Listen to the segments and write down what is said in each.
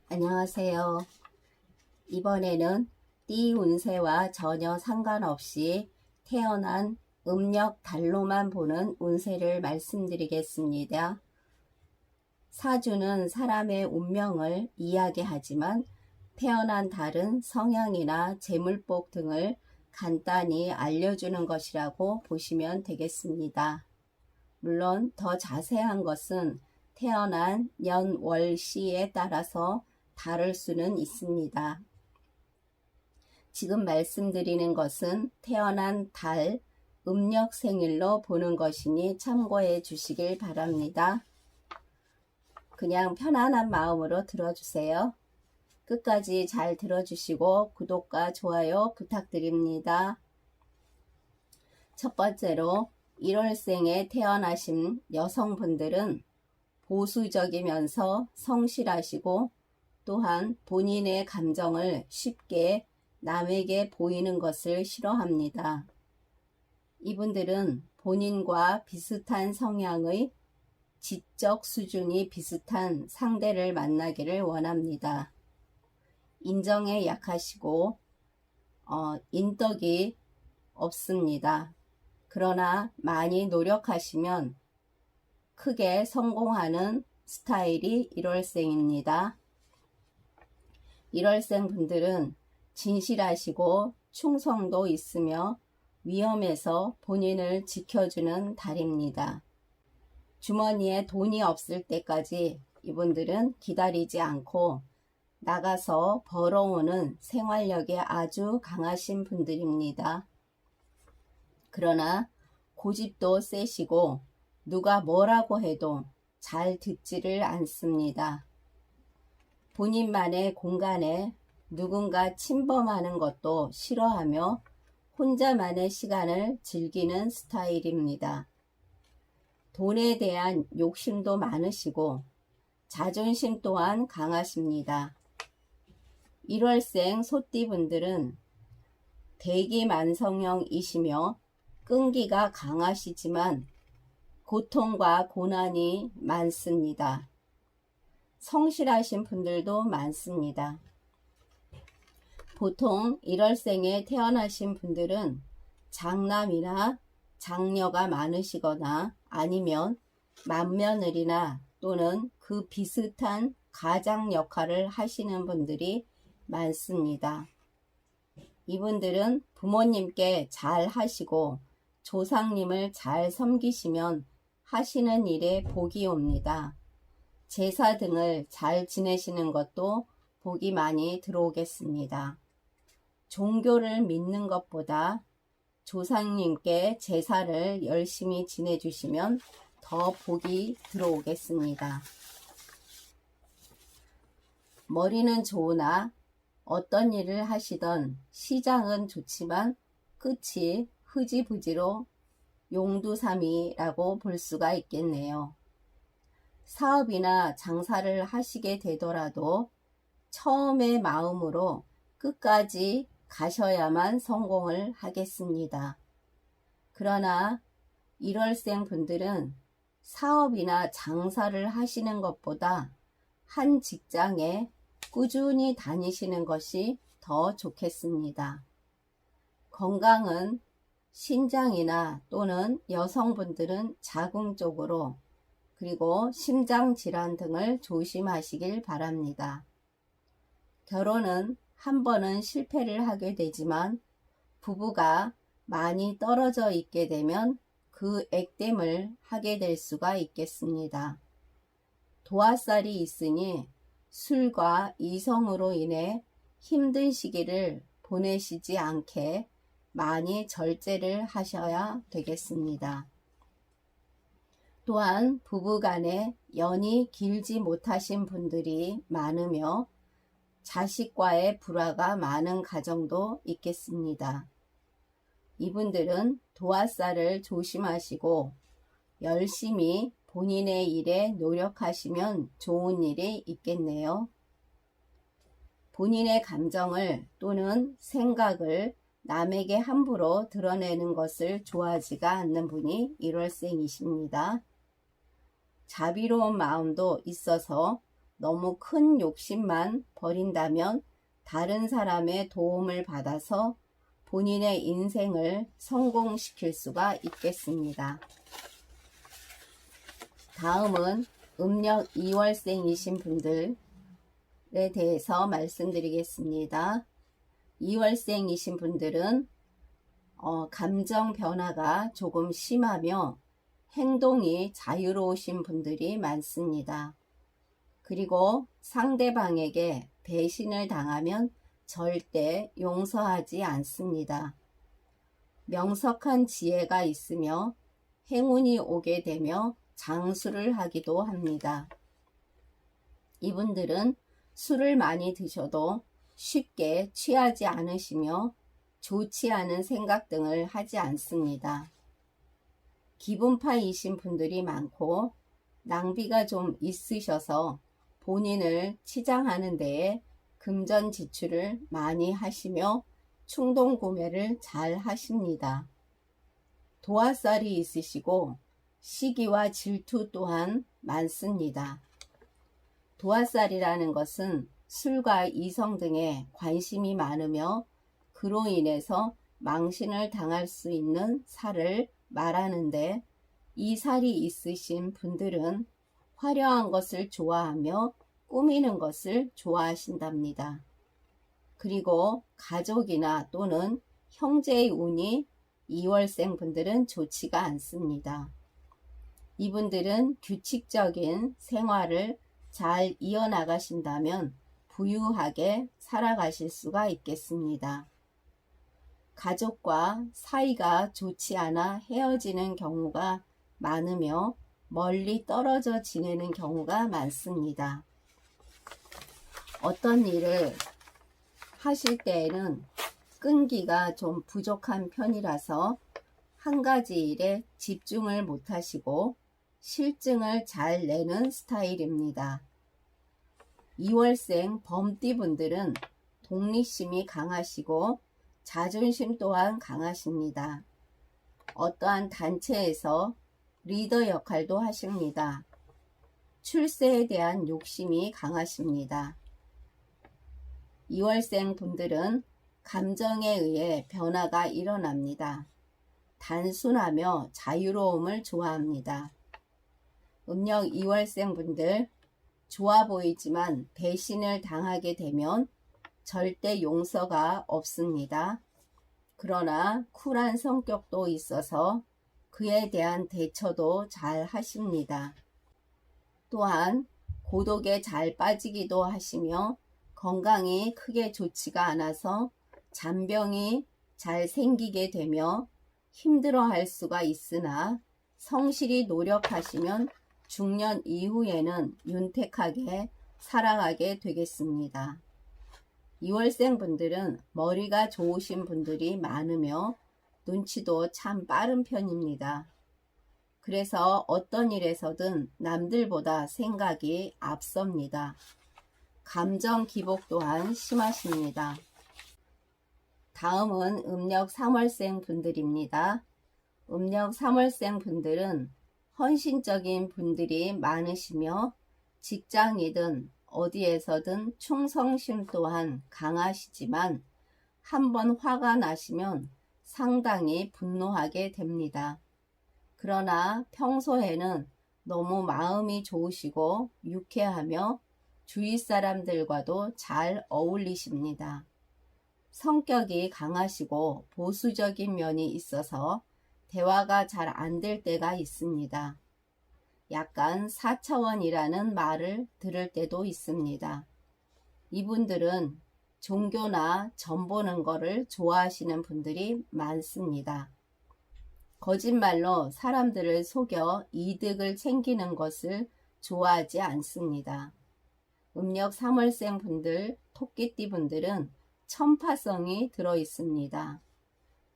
안녕하세요. 이번에는 띠 운세와 전혀 상관없이 태어난 음력 달로만 보는 운세를 말씀드리겠습니다. 사주는 사람의 운명을 이야기하지만 태어난 달은 성향이나 재물복 등을 간단히 알려주는 것이라고 보시면 되겠습니다. 물론 더 자세한 것은 태어난 년, 월, 시에 따라서 다를 수는 있습니다. 지금 말씀드리는 것은 태어난 달, 음력 생일로 보는 것이니 참고해 주시길 바랍니다. 그냥 편안한 마음으로 들어주세요. 끝까지 잘 들어주시고 구독과 좋아요 부탁드립니다. 첫 번째로 1월생에 태어나신 여성분들은 보수적이면서 성실하시고 또한 본인의 감정을 쉽게 남에게 보이는 것을 싫어합니다. 이분들은 본인과 비슷한 성향의 지적 수준이 비슷한 상대를 만나기를 원합니다. 인정에 약하시고 인덕이 없습니다. 그러나 많이 노력하시면 크게 성공하는 스타일이 1월생입니다. 1월생 분들은 진실하시고 충성도 있으며 위험에서 본인을 지켜주는 달입니다. 주머니에 돈이 없을 때까지 이분들은 기다리지 않고 나가서 벌어오는 생활력이 아주 강하신 분들입니다. 그러나 고집도 세시고 누가 뭐라고 해도 잘 듣지를 않습니다. 본인만의 공간에 누군가 침범하는 것도 싫어하며 혼자만의 시간을 즐기는 스타일입니다. 돈에 대한 욕심도 많으시고 자존심 또한 강하십니다. 1월생 소띠분들은 대기만성형이시며 끈기가 강하시지만 고통과 고난이 많습니다. 성실하신 분들도 많습니다. 보통 1월생에 태어나신 분들은 장남이나 장녀가 많으시거나 아니면 맏며느리나 또는 그 비슷한 가장 역할을 하시는 분들이 많습니다. 이분들은 부모님께 잘 하시고 조상님을 잘 섬기시면 하시는 일에 복이 옵니다. 제사 등을 잘 지내시는 것도 복이 많이 들어오겠습니다. 종교를 믿는 것보다 조상님께 제사를 열심히 지내주시면 더 복이 들어오겠습니다. 머리는 좋으나 어떤 일을 하시던 시작은 좋지만 끝이 흐지부지로 용두사미라고 볼 수가 있겠네요. 사업이나 장사를 하시게 되더라도 처음의 마음으로 끝까지 가셔야만 성공을 하겠습니다. 그러나 1월생 분들은 사업이나 장사를 하시는 것보다 한 직장에 꾸준히 다니시는 것이 더 좋겠습니다. 건강은 신장이나 또는 여성분들은 자궁 쪽으로 그리고 심장질환 등을 조심하시길 바랍니다. 결혼은 한 번은 실패를 하게 되지만 부부가 많이 떨어져 있게 되면 그 액땜을 하게 될 수가 있겠습니다. 도화살이 있으니 술과 이성으로 인해 힘든 시기를 보내시지 않게 많이 절제를 하셔야 되겠습니다. 또한 부부간에 연이 길지 못하신 분들이 많으며 자식과의 불화가 많은 가정도 있겠습니다. 이분들은 도화살을 조심하시고 열심히 본인의 일에 노력하시면 좋은 일이 있겠네요. 본인의 감정을 또는 생각을 남에게 함부로 드러내는 것을 좋아하지가 않는 분이 1월생이십니다. 자비로운 마음도 있어서 너무 큰 욕심만 버린다면 다른 사람의 도움을 받아서 본인의 인생을 성공시킬 수가 있겠습니다. 다음은 음력 2월생이신 분들에 대해서 말씀드리겠습니다. 2월생이신 분들은 감정 변화가 조금 심하며 행동이 자유로우신 분들이 많습니다. 그리고 상대방에게 배신을 당하면 절대 용서하지 않습니다. 명석한 지혜가 있으며 행운이 오게 되며 장수를 하기도 합니다. 이분들은 술을 많이 드셔도 쉽게 취하지 않으시며 좋지 않은 생각 등을 하지 않습니다. 기분파이신 분들이 많고 낭비가 좀 있으셔서 본인을 치장하는 데에 금전 지출을 많이 하시며 충동 구매를 잘 하십니다. 도화살이 있으시고 시기와 질투 또한 많습니다. 도화살이라는 것은 술과 이성 등에 관심이 많으며 그로 인해서 망신을 당할 수 있는 살을 말하는데, 이 살이 있으신 분들은 화려한 것을 좋아하며 꾸미는 것을 좋아하신답니다. 그리고 가족이나 또는 형제의 운이 2월생 분들은 좋지가 않습니다. 이분들은 규칙적인 생활을 잘 이어나가신다면 부유하게 살아가실 수가 있겠습니다. 가족과 사이가 좋지 않아 헤어지는 경우가 많으며 멀리 떨어져 지내는 경우가 많습니다. 어떤 일을 하실 때에는 끈기가 좀 부족한 편이라서 한 가지 일에 집중을 못하시고 실증을 잘 내는 스타일입니다. 2월생 범띠분들은 독립심이 강하시고 자존심 또한 강하십니다. 어떠한 단체에서 리더 역할도 하십니다. 출세에 대한 욕심이 강하십니다. 2월생 분들은 감정에 의해 변화가 일어납니다. 단순하며 자유로움을 좋아합니다. 음력 2월생 분들, 좋아 보이지만 배신을 당하게 되면 절대 용서가 없습니다. 그러나 쿨한 성격도 있어서 그에 대한 대처도 잘 하십니다. 또한 고독에 잘 빠지기도 하시며 건강이 크게 좋지가 않아서 잔병이 잘 생기게 되며 힘들어할 수가 있으나 성실히 노력하시면 중년 이후에는 윤택하게 살아가게 되겠습니다. 2월생 분들은 머리가 좋으신 분들이 많으며 눈치도 참 빠른 편입니다. 그래서 어떤 일에서든 남들보다 생각이 앞섭니다. 감정 기복 또한 심하십니다. 다음은 음력 3월생 분들입니다. 음력 3월생 분들은 헌신적인 분들이 많으시며 직장이든 어디에서든 충성심 또한 강하시지만 한번 화가 나시면 상당히 분노하게 됩니다. 그러나 평소에는 너무 마음이 좋으시고 유쾌하며 주위 사람들과도 잘 어울리십니다. 성격이 강하시고 보수적인 면이 있어서 대화가 잘 안 될 때가 있습니다. 약간 4차원이라는 말을 들을 때도 있습니다. 이분들은 종교나 점 보는 거를 좋아하시는 분들이 많습니다. 거짓말로 사람들을 속여 이득을 챙기는 것을 좋아하지 않습니다. 음력 3월생 분들, 토끼띠 분들은 천파성이 들어 있습니다.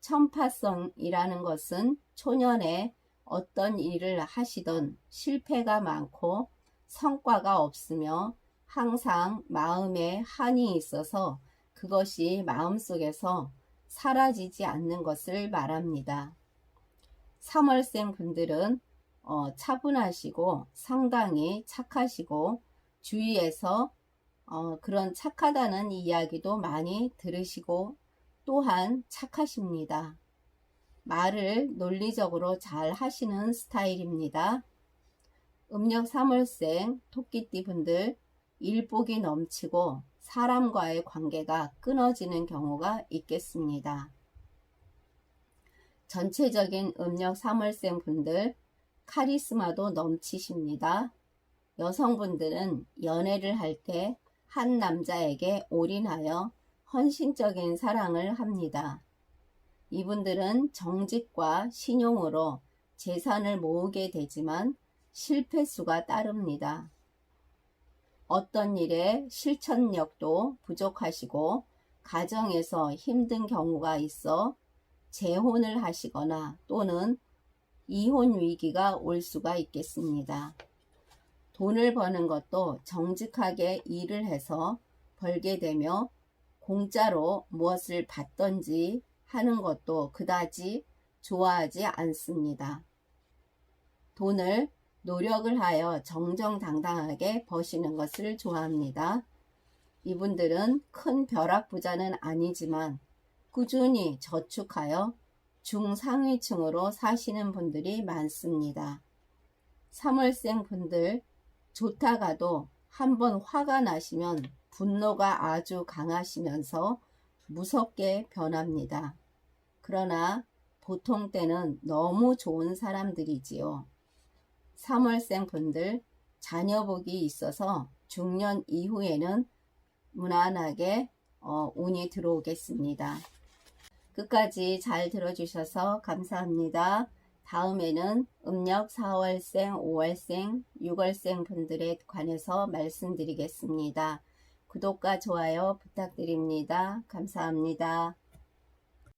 천파성이라는 것은 초년에 어떤 일을 하시던 실패가 많고 성과가 없으며 항상 마음에 한이 있어서 그것이 마음속에서 사라지지 않는 것을 말합니다. 3월생 분들은 차분하시고 상당히 착하시고 주위에서 그런 착하다는 이야기도 많이 들으시고 또한 착하십니다. 말을 논리적으로 잘 하시는 스타일입니다. 음력 3월생 토끼띠 분들 일복이 넘치고 사람과의 관계가 끊어지는 경우가 있겠습니다. 전체적인 음력 3월생 분들 카리스마도 넘치십니다. 여성분들은 연애를 할 때 한 남자에게 올인하여 헌신적인 사랑을 합니다. 이분들은 정직과 신용으로 재산을 모으게 되지만 실패수가 따릅니다. 어떤 일에 실천력도 부족하시고 가정에서 힘든 경우가 있어 재혼을 하시거나 또는 이혼 위기가 올 수가 있겠습니다. 돈을 버는 것도 정직하게 일을 해서 벌게 되며 공짜로 무엇을 받던지 하는 것도 그다지 좋아하지 않습니다. 돈을 노력을 하여 정정당당하게 버시는 것을 좋아합니다. 이분들은 큰 벼락부자는 아니지만 꾸준히 저축하여 중상위층으로 사시는 분들이 많습니다. 3월생 분들 좋다가도 한번 화가 나시면 분노가 아주 강하시면서 무섭게 변합니다. 그러나 보통 때는 너무 좋은 사람들이지요. 3월생 분들 자녀복이 있어서 중년 이후에는 무난하게 운이 들어오겠습니다. 끝까지 잘 들어주셔서 감사합니다. 다음에는 음력 4월생, 5월생, 6월생 분들에 관해서 말씀드리겠습니다. 구독과 좋아요 부탁드립니다. 감사합니다.